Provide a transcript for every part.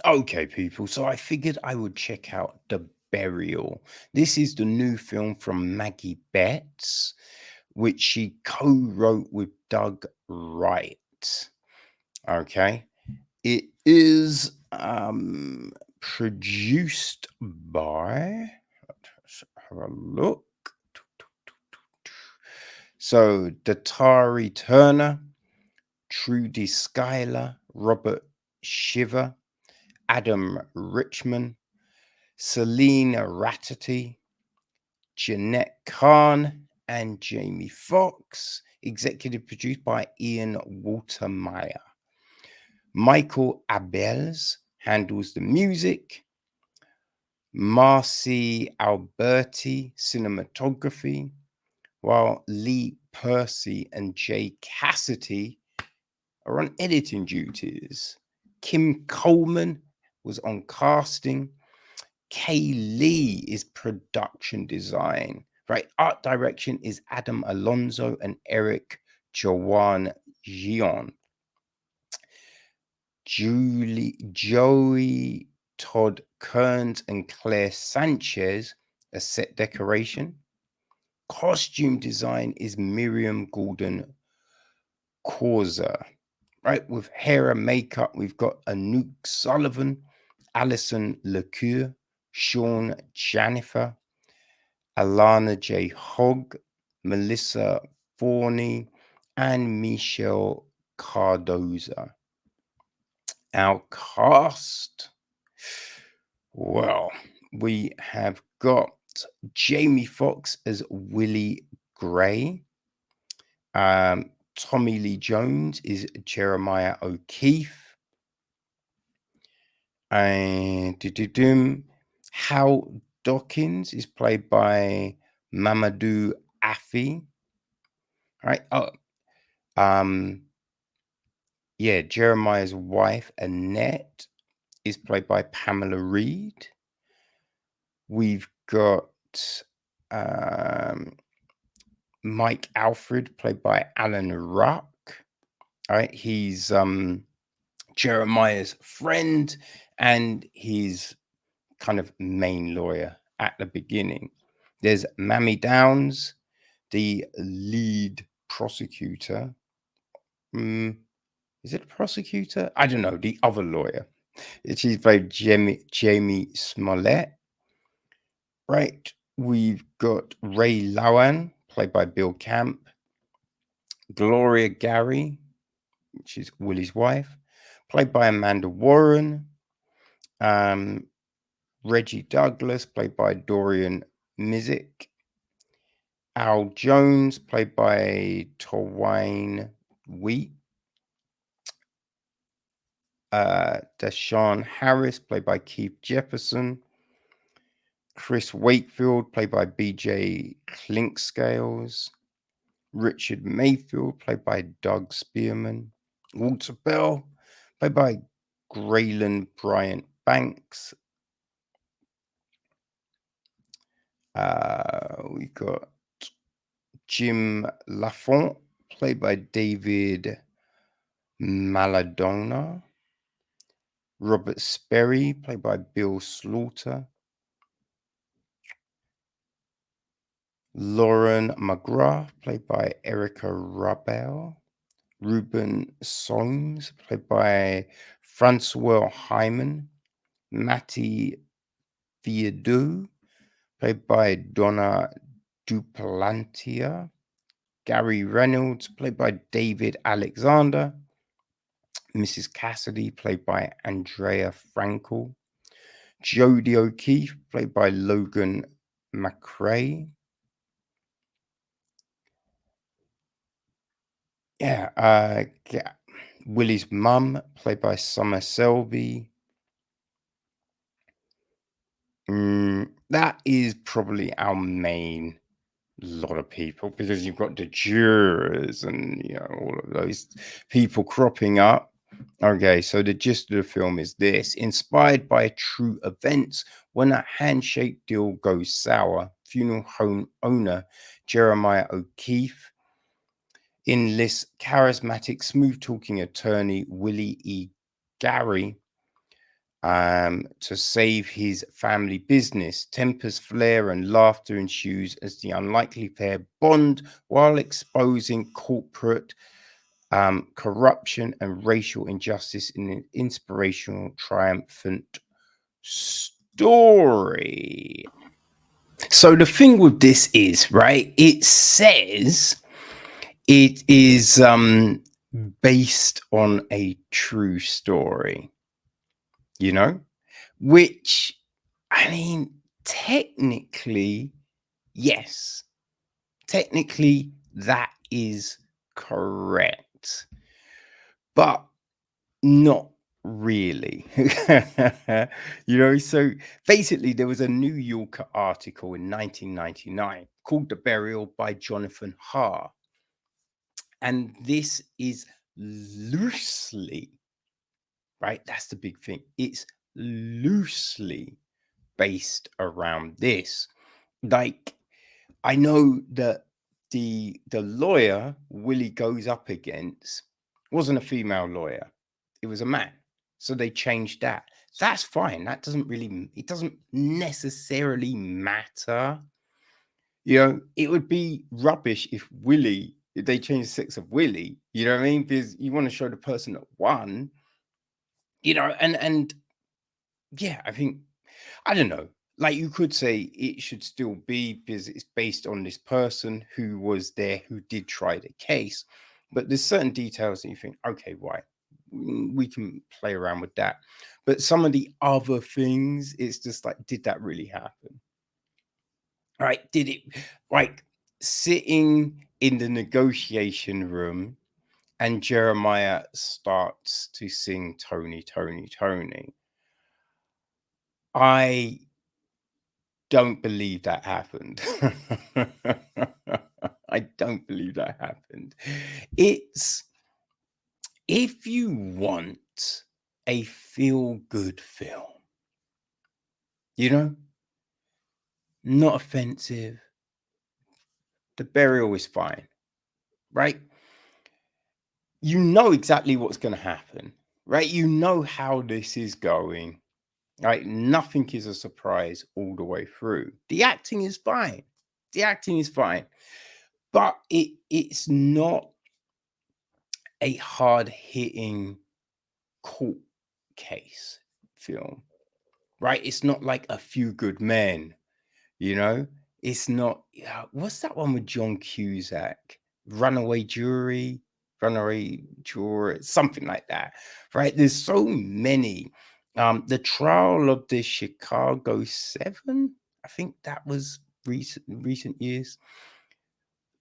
Okay, people. So I figured I would check out The Burial. This is the new film from Maggie Betts, which she co-wrote with Doug Wright. Okay. It is produced by, let's have a look. So Datari Turner, Trudy Schuyler, Robert Shiver, Adam Richman, Celine Ratati, Jeanette Kahn, and Jamie Foxx. Executive produced by Ian Waltermeyer. Michael Abels handles the music. Marcy Alberti, cinematography, while Lee Percy and Jay Cassidy are on editing duties. Kim Coleman was on casting. Kay Lee is production design. Right, art direction is Adam Alonso and Eric Jawan Gion. Joey Todd Kearns and Claire Sanchez, a set decoration. Costume design is Miriam Gordon Causa. Right, with hair and makeup, we've got Anouk Sullivan, Alison LeCoeur, Sean Janifer, Alana J. Hogg, Melissa Forney, and Michelle Cardoza. Our cast. Well, we have got Jamie Foxx as Willie Gray. Tommy Lee Jones is Jeremiah O'Keefe. And Hal Dawkins is played by Mamadou Afi. Right. Jeremiah's wife Annette is played by Pamela Reed. We've got Mike Alfred, played by Alan Ruck. All right, he's Jeremiah's friend and his kind of main lawyer at the beginning. There's Mammy Downs, the lead prosecutor. Is it a prosecutor? I don't know. The other lawyer. She's played Jamie Smollett. Right. We've got Ray Lowan, played by Bill Camp. Gloria Gary, which is Willie's wife, played by Amanda Warren. Reggie Douglas, played by Dorian Mizik. Al Jones, played by Tawain Wheat. Deshaun Harris, played by Keith Jefferson. Chris Wakefield, played by BJ Clinkscales. Richard Mayfield, played by Doug Spearman. Walter Bell, played by Graylin Bryant Banks. We got Jim Lafont, played by David Maladona. Robert Sperry, played by Bill Slaughter. Lauren McGrath, played by Erica Rabel. Ruben Songs, played by Francois Hyman. Matty Theodore, played by Donna Duplantier. Gary Reynolds, played by David Alexander. Mrs. Cassidy, played by Andrea Frankel. Jodie O'Keefe, played by Logan McRae. Willie's mum, played by Summer Selby. That is probably our main lot of people, because you've got the jurors and all of those people cropping up. Okay, so the gist of the film is this: inspired by true events, when a handshake deal goes sour, funeral home owner Jeremiah O'Keefe enlists charismatic, smooth-talking attorney Willie E. Gary to save his family business. Tempers flare and laughter ensues as the unlikely pair bond while exposing corporate corruption and racial injustice in an inspirational, triumphant story. So the thing with this is, right, it says it is based on a true story, you know, which, I mean, technically, yes, technically that is correct, but not really. So basically there was a New Yorker article in 1999 called The Burial by Jonathan Harr, and this is loosely, right, that's the big thing, it's loosely based around this. Like, I know that the lawyer Willie goes up against wasn't a female lawyer, it was a man. So they changed that. That's fine. That doesn't really, it doesn't necessarily matter. It would be rubbish if they changed the sex of Willie, you know what I mean? Because you want to show the person that won, and yeah, I think, I don't know. Like, you could say it should still be because it's based on this person who was there, who did try the case. But there's certain details that you think, okay, right, we can play around with that. But some of the other things, it's just like, did that really happen? Right? Did it, like, sitting in the negotiation room and Jeremiah starts to sing Tony, Tony, Tony. I don't believe that happened. I don't believe that happened. It's, if you want a feel-good film, not offensive, The Burial is fine, right? You know exactly what's going to happen, right? You know how this is going, right? Nothing is a surprise all the way through. The acting is fine. The acting is fine. But it's not a hard-hitting court case film, right? It's not like A Few Good Men, It's not, what's that one with John Cusack? Runaway Juror, something like that, right? There's so many. The Trial of the Chicago 7, I think that was recent years.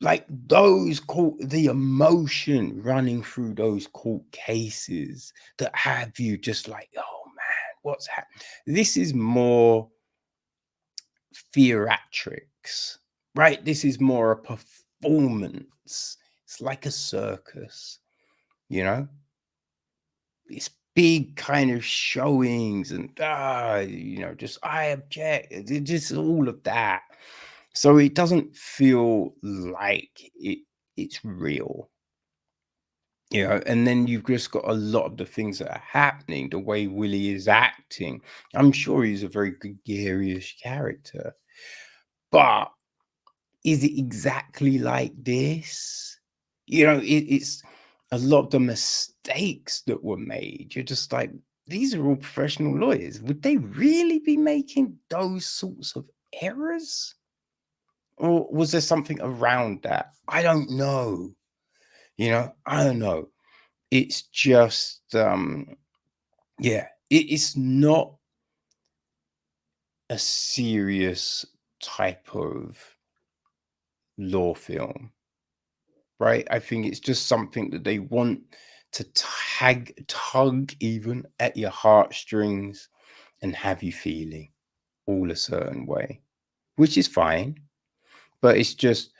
Like, the emotion running through those court cases that have you just like, oh man, what's happening? This is more theatrics, right? This is more a performance. It's like a circus, you know? It's big kind of showings and just I object, just all of that. So it doesn't feel like it's real, and then you've just got a lot of the things that are happening, the way Willie is acting. I'm sure he's a very gregarious character, but is it exactly like this? It's a lot of the mistakes that were made. You're just like, these are all professional lawyers. Would they really be making those sorts of errors? Or was there something around that? I don't know. I don't know. It's just, it's not a serious type of law film, right? I think it's just something that they want to tug even at your heartstrings and have you feeling all a certain way, which is fine. But it's just,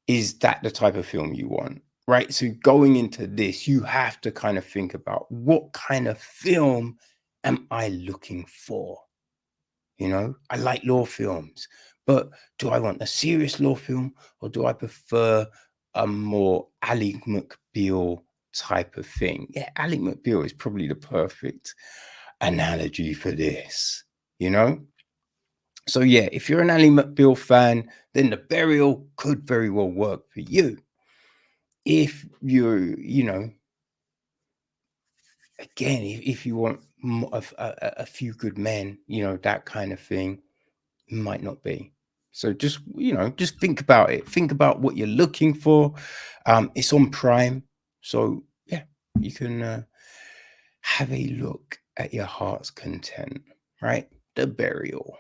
is that the type of film you want? Right? So going into this, you have to kind of think about, what kind of film am I looking for? I like law films, but do I want a serious law film, or do I prefer a more Ally McBeal type of thing? Yeah, Ally McBeal is probably the perfect analogy for this, you know? So yeah, if you're an Ally McBeal fan, then The Burial could very well work for you. If you're, again, if you want a few good men, that kind of thing, might not be. So just, just think about it. Think about what you're looking for. It's on Prime. So yeah, you can have a look at your heart's content, right? The Burial.